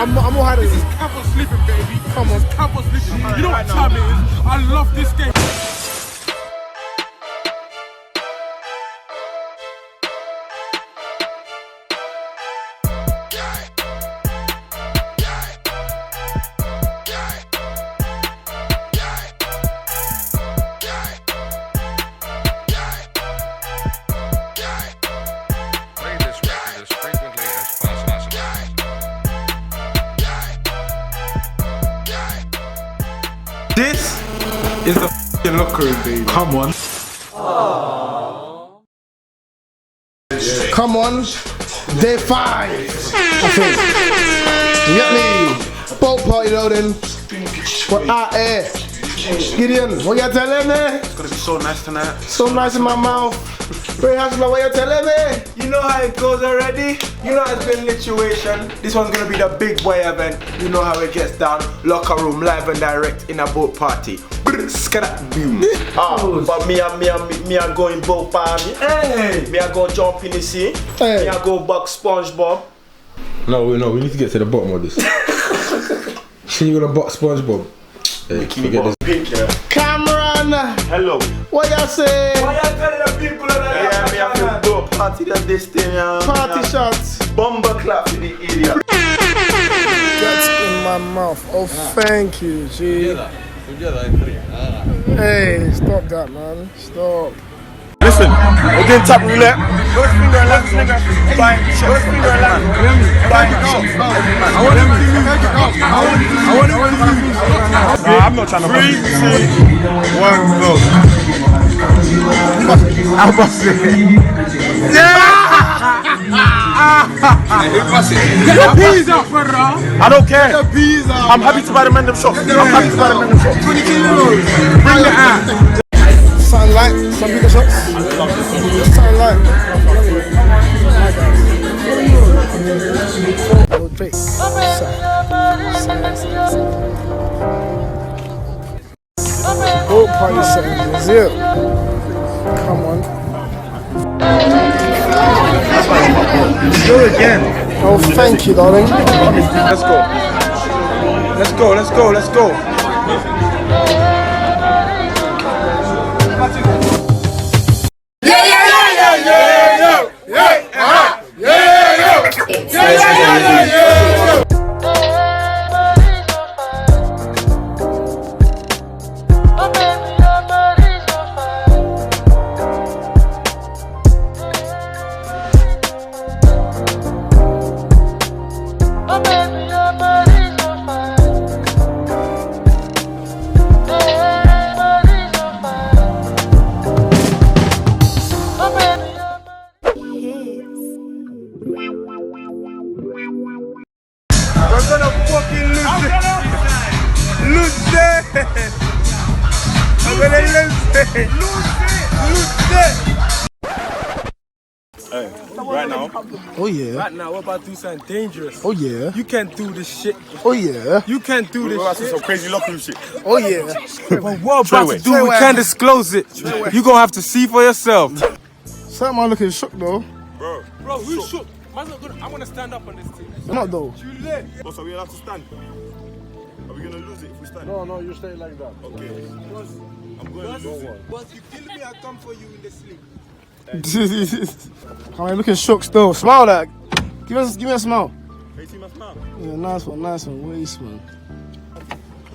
I'm more hiding. This is Kavos sleeping, baby. Come on. Kavos sleeping. You know what time it is? I love this game. This is the f***ing locker room, baby. Come on. Come on. Day 5. I think. You get me? Boat party loading. We're out here. Gideon, what you telling me? It's gonna be so nice tonight. So nice in my mouth. Ray Hustler, what you telling me? You know how it goes already. You know it's been lituation. This one's gonna be the big boy event. You know how it gets down. Locker room, live and direct in a boat party. But me I go in boat party. Hey. Me I go jump in the sea. Hey. Me I go box SpongeBob. No, we need to get to the bottom of this. See, you gonna box SpongeBob? Hey, forget this. Pink, yeah. Cameron, Hello. what you say? Why you telling the people that me I feel boat party that this thing, Party shots. Bumper clap for the idiot. That's in my mouth. Oh, thank you, G. Hey, stop that, man. Stop. Listen, we're doing tap roulette. First finger and left finger. First finger and left. I'm not trying to 3, 2, 1, go. I'll bust it. Get the peas out, brother. I don't care. I'm happy to buy the random shop. I'm happy to buy the random shop. 22 euros. Bring it out. Something light, some bigger shots. Something light. Oh, Drake. Boat party 7-0. Come on. Do it again. Oh, thank you, darling. Let's go. Let's go, let's go, let's go. We're gonna fucking lose it. Lose it. I'm gonna lose it. Lose it. Hey, right now. Oh, yeah. Right now, we're about to do something dangerous. Oh, yeah. You can't do this shit. Oh, yeah. You can't do We're this about to do shit. some crazy locker room shit. Oh, yeah. But what we're about to do, we Treyway. can't disclose it. You're gonna have to see for yourself. Some man looking shook, though. Bro, Bro, who's shook? I'm gonna stand up on this team. I'm not, though. so we have to stand. Are we gonna lose it if we stand? No, you stay like that. Okay. I'm going to lose it. Once you kill me, I come for you in the sleep. Come on, looking shook still. Smile that. Give me a smile. Hey, see my smile? Yeah, nice one. Waste, man.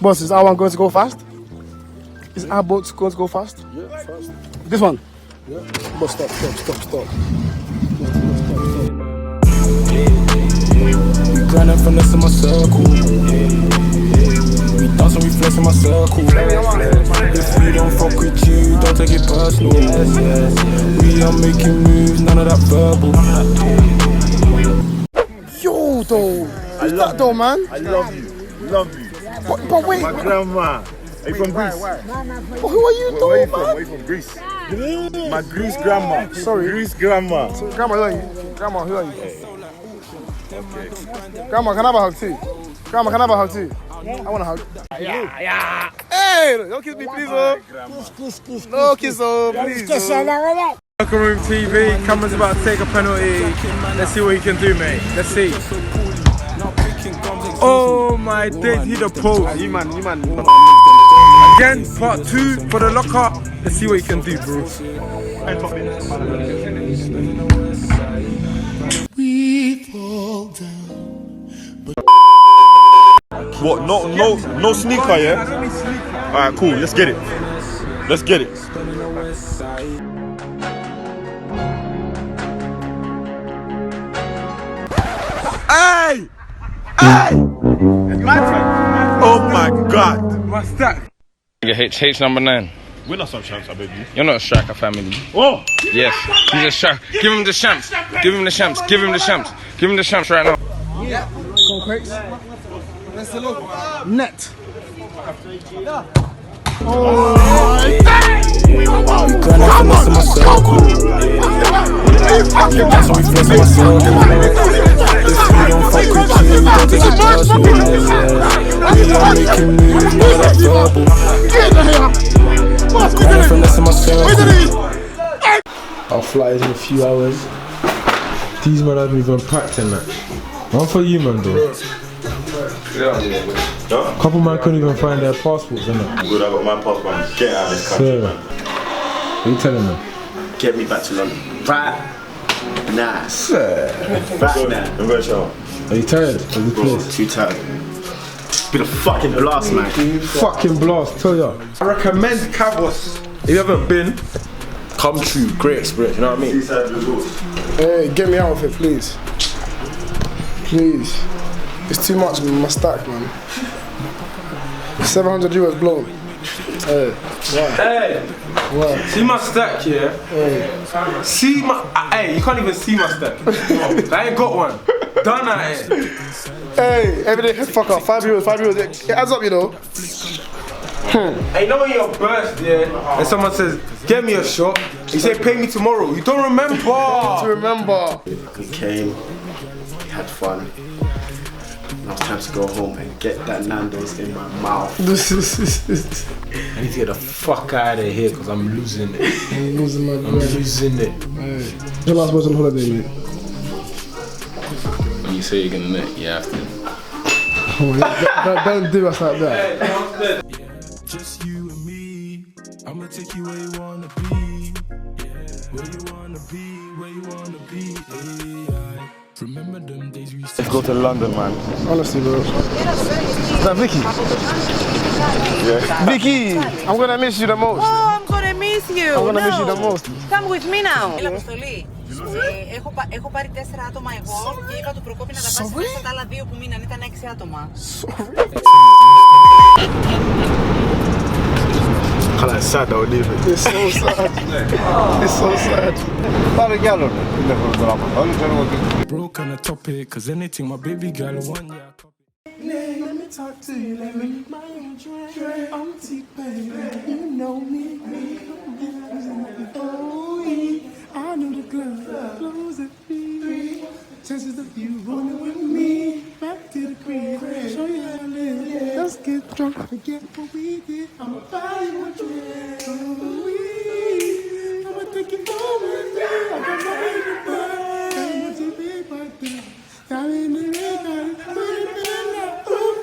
Boss, is our one going to go fast? Is our boat going to go fast? Yeah, fast. This one? Yeah. Boss, stop. We grinding from this in my circle. We dance and we flex in my circle. If we don't fuck with you, don't take it personal. We are making moves, none of that verbal. Yo, though. Who's that, though, man? I love you. Love you. But wait. My grandma. Are you from Greece? But who are you, though, Where are you man? from? Where are you from? Greece. My Greece grandma. Sorry. Greece grandma. So, Grandma, who are you? Grandma, who are you? Grandma, can I have a hug too? Grandma, can I have a hug too? I want a hug. Yeah. Hey, don't kiss me, please, oh. No kiss, oh, please. Oh. Locker room TV, Cameron's about to take a penalty. Let's see what he can do, mate. Let's see. Oh my days, he the pose. You man. Again, part 2 for the locker. Let's see what you can do, bro. What? No sneaker, yeah? Alright, cool. Let's get it. Hey! Oh my God! My stack. H number 9. We're not some champs, I beg you. You're not a striker family. Oh! Yes, he's a striker. Give him the champs. Give him the champs. Give him the champs. Give him the champs right now. Net. Gonna finesse my circle. That's why we flex my circle. If we don't fuck with you, don't take it personal. We are making moves, not that verbal. Gonna finesse my circle. Our flight is in a few hours. These man haven't even packed and that. One for you, man, though. Couple man couldn't even find their passports, innit? Good, I got my passport. Get out of this country, man. What are you telling them? Get me back to London. Right now. Right now. I'm going to shower. Are you tired of the place? Too tired. It's been a fucking blast, man. Fucking blast, tell ya. I recommend Kavos. If you haven't been, come true. Great experience, you know what I mean? Seaside Resort. Hey, get me out of it, please. Please. It's too much in my stack, man. 700 euros blown. Hey, Hey, wow. see my stack here? Hey. See my. Hey, you can't even see my stack. I ain't got one. Done at it. Hey, every day, fuck up. 5 euros. It adds up, you know. Hey, you know when you're burst, yeah, and someone says, get me a shot, you say, pay me tomorrow. You don't remember. To remember. We came, we had fun. Now it's time to go home and get that Nando's in my mouth. I need to get the fuck out of here because I'm losing it. I'm losing my I'm bread. losing it. Hey. Your last was on holiday, mate. When you say you're gonna net, you have to. Oh, don't do us like that. Just you and me. I'ma take you where you wanna be. Where you wanna be, where you wanna be. Remember them days we used to Let's go to London, man. Honestly, bro. Is that Vicky? Yeah. Vicky, I'm gonna miss you the most. Oh, I'm gonna miss you. I'm gonna miss you the most. Come with me now. Έλα, αποστολή. Έχω πάρει 4 άτομα εγώ και είπα του Προκόπη να τα πάσει μέσα τα άλλα 2 που μείναν. Ήταν 6 άτομα. It's sad though, leave it. It's so sad. It's so sad. broke on the topic, cause anything my baby girl want, yeah. Let me talk to you, let me make my own drink. I'm T-Baby, you know me. Oh, yeah. I know the club close at 3. Chances of you rolling with me. Back to the crib, show you how to live. Let's get drunk, forget what we did. I'ma buy you a drink. Oh, I'ma take you home with me. I got my baby bird. And what you big back there? Got me in the red light, put it in there. Ooh,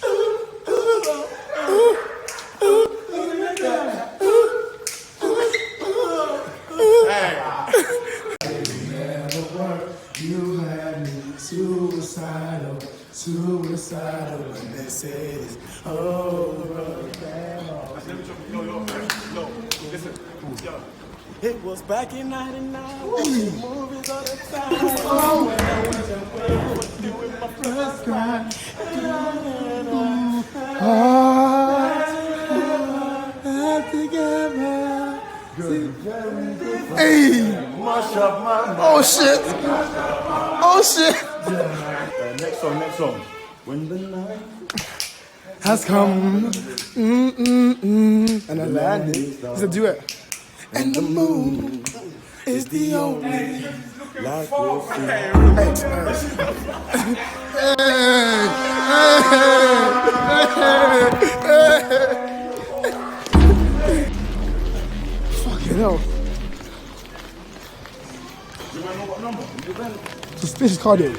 ooh, ooh, ooh, ooh, look at that. Ooh, ooh, ooh, ooh. Hey. You had me suicidal, and they say it's over. It was back in 99, watching movies all the time. Oh, when I was doing my first crime. Together. Hey! Oh shit! Oh shit! Next song. When the night Has come, and I landed. It's a duet. And the moon is the only light we'll see. Fucking hell. Suspicious cardio.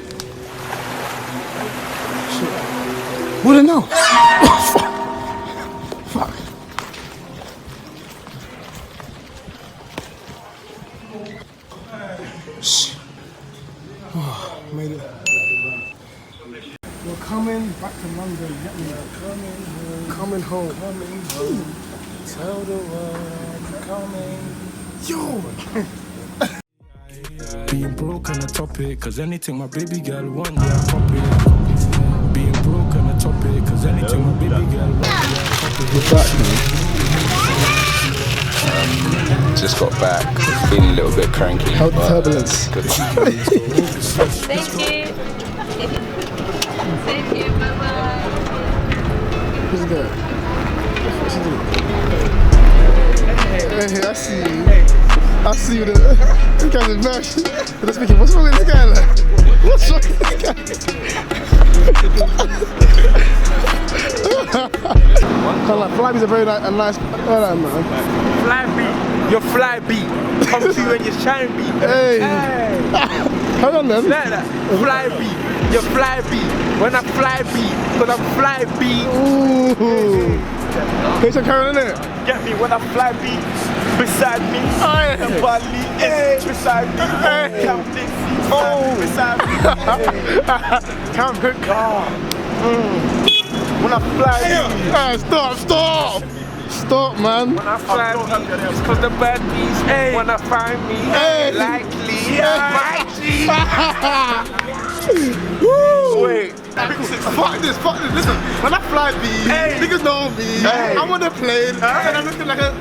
Shit. Wouldn't know. Fuck. Shh. Oh, made it. We're coming back to London. Get me. Coming home. Coming home. Tell the world I'm coming. Yo. Being broke on the topic, cause anything my baby girl want, yeah, I copy. Being broke on the topic, cause anything my baby girl want, yeah, I copy. Just got back, feeling a little bit cranky. How turbulence. Good. Thank you. Thank you. Bye bye. Who's the girl? What's she doing? Hey, I see you. I see you. This guy's embarrassed. They're speaking. What's wrong with this guy? Like? What's wrong with this guy? Like, Flybee's a very nice man. Flybe, your Flybe. Come to you when you're shine be. Hey. Hold on then. Like that. Flybe, your Flybe. When I Flybe, cause I'm Flybe. Ooh. Here's your Karen, innit? Get me when I Flybe beside me. And Bali is beside me. Camp Dixie beside me. Camp Cook. When I Flybe. Hey, stop. Stop, man. When I Flybe, it's cause the bad bees. When I find me, likely, Wait. Fuck this. Listen, when I fly B, niggas know me. I'm on the plane, and I'm looking like a.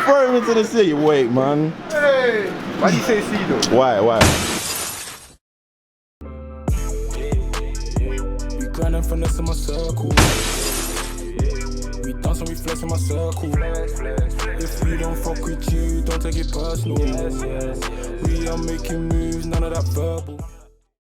Throw him into the sea. Wait, man. Hey. Why do you say see though? Why? We grinding finesse in my circle. We dance and we flex in my circle. If we don't fuck with you, don't take it personal. We are making moves, none of that verbal.